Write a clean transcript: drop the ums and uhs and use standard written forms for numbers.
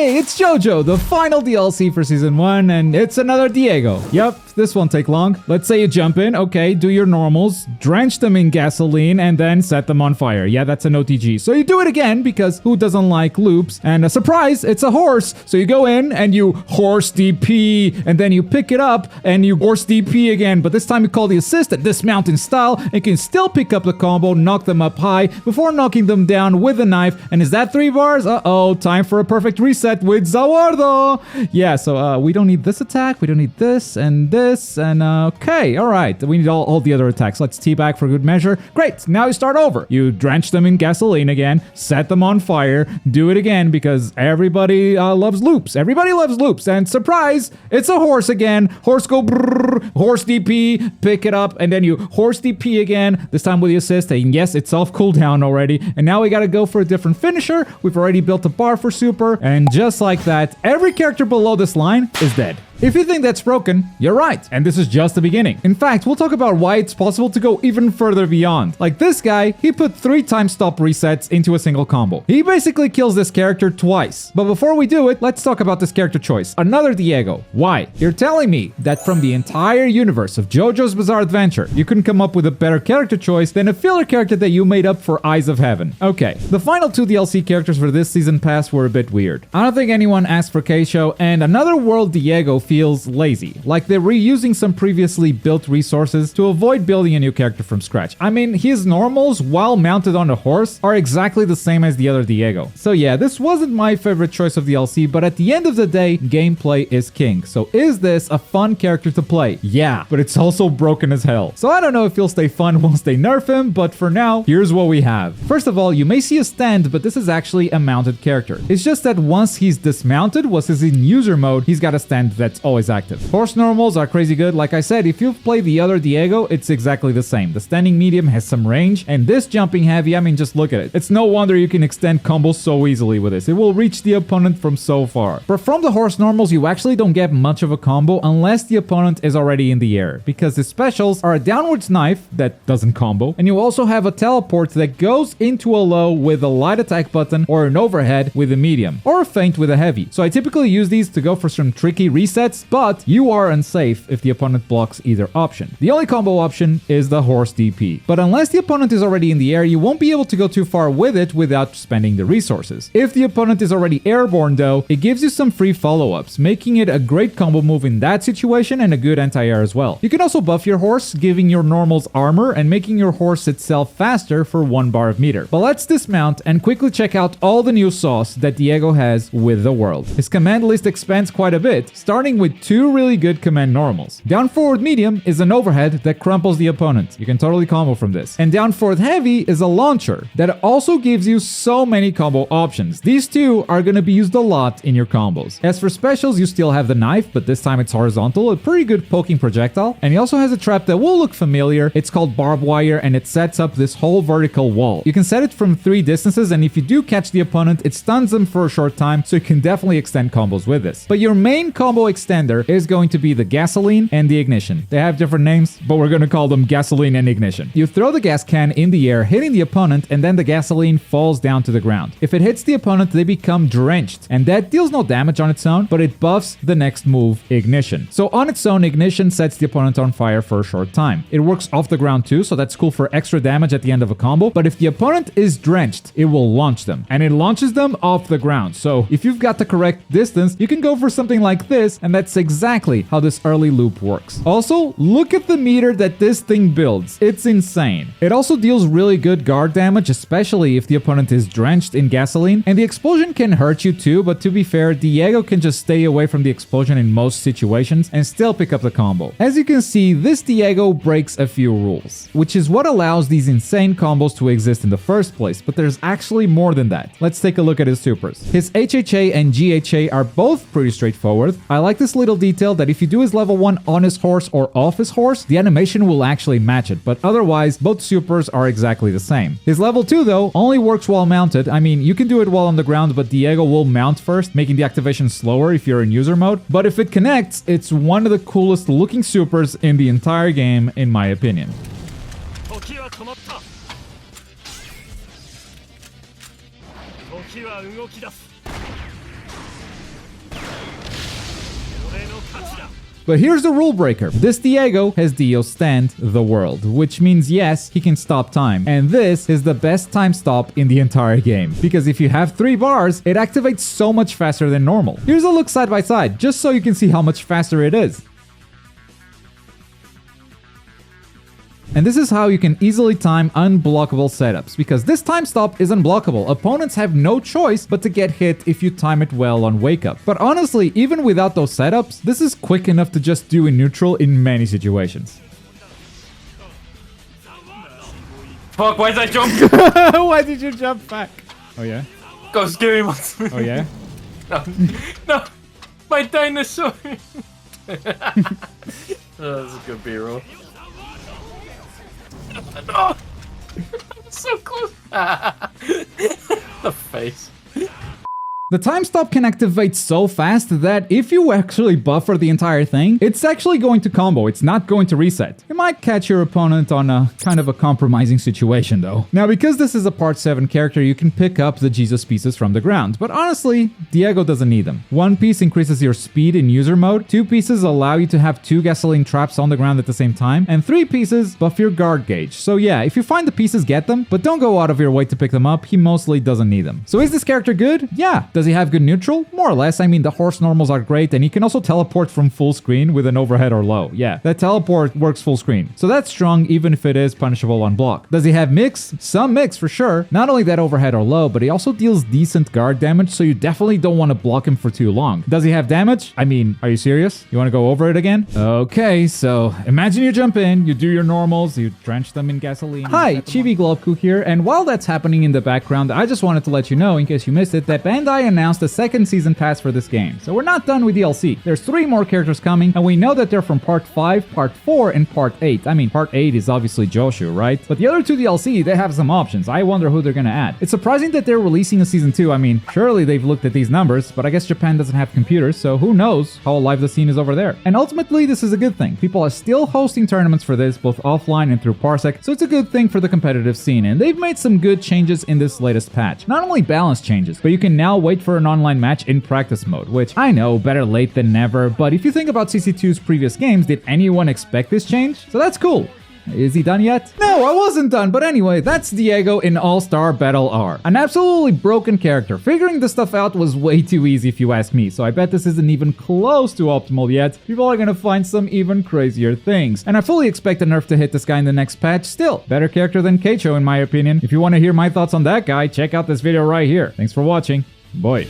Hey, it's Jojo, the final DLC for Season 1, and it's another Diego. Yep, this won't take long. Let's say you jump in, okay, do your normals, drench them in gasoline, and then set them on fire. Yeah, that's an OTG. So you do it again, because who doesn't like loops? And a surprise, it's a horse. So you go in, and you horse DP, and then you pick it up, and you horse DP again. But this time you call the assist at dismount in style, and can still pick up the combo, knock them up high, before knocking them down with a knife. And is that 3 bars? Uh-oh, time for a perfect reset with Zawardo. Yeah, so we don't need this attack, we don't need this, and okay, all right. We need all the other attacks. Let's teabag for good measure. Great, now you start over. You drench them in gasoline again, set them on fire, do it again because everybody loves loops. Everybody loves loops, and surprise, it's a horse again. Horse go brrr, horse DP, pick it up, and then you horse DP again, this time with the assist, and yes, it's off cooldown already, and now we gotta go for a different finisher. We've already built a bar for super, and just like that, every character below this line is dead. If you think that's broken, you're right, and this is just the beginning. In fact, we'll talk about why it's possible to go even further beyond. Like this guy, he put 3 time stop resets into a single combo. He basically kills this character twice. But before we do it, let's talk about this character choice. Another Diego. Why? You're telling me that from the entire universe of JoJo's Bizarre Adventure, you couldn't come up with a better character choice than a filler character that you made up for Eyes of Heaven. Okay, the final 2 DLC characters for this season pass were a bit weird. I don't think anyone asked for Keisho, and Another World Diego feels lazy, like they're reusing some previously built resources to avoid building a new character from scratch. I mean, his normals, while mounted on a horse, are exactly the same as the other Diego. So yeah, this wasn't my favorite choice of DLC, but at the end of the day, gameplay is king. So is this a fun character to play? Yeah, but it's also broken as hell. So I don't know if he'll stay fun once they nerf him, but for now, here's what we have. First of all, you may see a stand, but this is actually a mounted character. It's just that once he's dismounted, once he's in user mode, he's got a stand that's always active. Horse normals are crazy good. Like I said, if you've played the other Diego, it's exactly the same. The standing medium has some range, and this jumping heavy, I mean, just look at it. It's no wonder you can extend combos so easily with this. It will reach the opponent from so far. But from the horse normals, you actually don't get much of a combo unless the opponent is already in the air, because the specials are a downwards knife that doesn't combo, and you also have a teleport that goes into a low with a light attack button, or an overhead with a medium, or a feint with a heavy. So I typically use these to go for some tricky resets, but you are unsafe if the opponent blocks either option. The only combo option is the horse DP. But unless the opponent is already in the air, you won't be able to go too far with it without spending the resources. If the opponent is already airborne though, it gives you some free follow-ups, making it a great combo move in that situation and a good anti-air as well. You can also buff your horse, giving your normals armor and making your horse itself faster for 1 bar of meter. But let's dismount and quickly check out all the new sauce that Diego has with the world. His command list expands quite a bit, starting with 2 really good command normals. Down forward medium is an overhead that crumples the opponent. You can totally combo from this. And down forward heavy is a launcher that also gives you so many combo options. These 2 are going to be used a lot in your combos. As for specials, you still have the knife, but this time it's horizontal, a pretty good poking projectile. And he also has a trap that will look familiar. It's called barbed wire, and it sets up this whole vertical wall. You can set it from 3 distances, and if you do catch the opponent, it stuns them for a short time, so you can definitely extend combos with this. But your main combo extender is going to be the gasoline and the ignition. They have different names, but we're going to call them gasoline and ignition. You throw the gas can in the air, hitting the opponent, and then the gasoline falls down to the ground. If it hits the opponent, they become drenched, and that deals no damage on its own, but it buffs the next move, ignition. So on its own, ignition sets the opponent on fire for a short time. It works off the ground too, so that's cool for extra damage at the end of a combo, but if the opponent is drenched, it will launch them, and it launches them off the ground. So if you've got the correct distance, you can go for something like this, and that's exactly how this early loop works. Also, look at the meter that this thing builds. It's insane. It also deals really good guard damage, especially if the opponent is drenched in gasoline, and the explosion can hurt you too, but to be fair, Diego can just stay away from the explosion in most situations and still pick up the combo. As you can see, this Diego breaks a few rules, which is what allows these insane combos to exist in the first place, but there's actually more than that. Let's take a look at his supers. His HHA and GHA are both pretty straightforward. I like this little detail that if you do his level 1 on his horse or off his horse, the animation will actually match it, but otherwise, both supers are exactly the same. His level 2 though, only works while mounted. I mean, you can do it while on the ground, but Diego will mount first, making the activation slower if you're in user mode. But if it connects, it's one of the coolest looking supers in the entire game, in my opinion. But here's the rule breaker. This Diego has Dio stand the world, which means yes, he can stop time. And this is the best time stop in the entire game. Because if you have 3 bars, it activates so much faster than normal. Here's a look side by side, just so you can see how much faster it is. And this is how you can easily time unblockable setups, because this time stop is unblockable. Opponents have no choice but to get hit if you time it well on wake up. But honestly, even without those setups, this is quick enough to just do in neutral in many situations. Fuck, why did I jump? Why did you jump back? Oh yeah? Go scary monster. Oh yeah? No, no, my dinosaur. Oh, that's a good B-roll. No! So close! The face. The time stop can activate so fast that if you actually buffer the entire thing, it's actually going to combo, it's not going to reset. It might catch your opponent on a kind of a compromising situation though. Now because this is a part 7 character, you can pick up the Jesus pieces from the ground, but honestly, Diego doesn't need them. 1 piece increases your speed in user mode, 2 pieces allow you to have 2 gasoline traps on the ground at the same time, and 3 pieces buff your guard gauge. So yeah, if you find the pieces, get them, but don't go out of your way to pick them up, he mostly doesn't need them. So is this character good? Yeah. Does he have good neutral? More or less. I mean, the horse normals are great, and he can also teleport from full screen with an overhead or low. Yeah, that teleport works full screen. So that's strong even if it is punishable on block. Does he have mix? Some mix for sure. Not only that overhead or low, but he also deals decent guard damage, so you definitely don't want to block him for too long. Does he have damage? I mean, are you serious? You want to go over it again? Okay, so imagine you jump in, you do your normals, you drench them in gasoline. Hi, Chibi Globku here, and while that's happening in the background, I just wanted to let you know, in case you missed it, that Bandai announced the second season pass for this game. So we're not done with DLC. There's 3 more characters coming, and we know that they're from part 5, part 4, and part 8. I mean, part 8 is obviously Jojo, right? But the other 2 DLC, they have some options. I wonder who they're gonna add. It's surprising that they're releasing a season 2. I mean, surely they've looked at these numbers, but I guess Japan doesn't have computers, so who knows how alive the scene is over there. And ultimately, this is a good thing. People are still hosting tournaments for this, both offline and through Parsec, so it's a good thing for the competitive scene, and they've made some good changes in this latest patch. Not only balance changes, but you can now wait for an online match in practice mode, which I know, better late than never, but if you think about CC2's previous games, did anyone expect this change? So that's cool. Is he done yet? No, I wasn't done, but anyway, that's Diego in All-Star Battle R. An absolutely broken character. Figuring this stuff out was way too easy if you ask me, so I bet this isn't even close to optimal yet. People are gonna find some even crazier things. And I fully expect a nerf to hit this guy in the next patch. Still, better character than Keicho in my opinion. If you want to hear my thoughts on that guy, check out this video right here. Thanks for watching. Bye.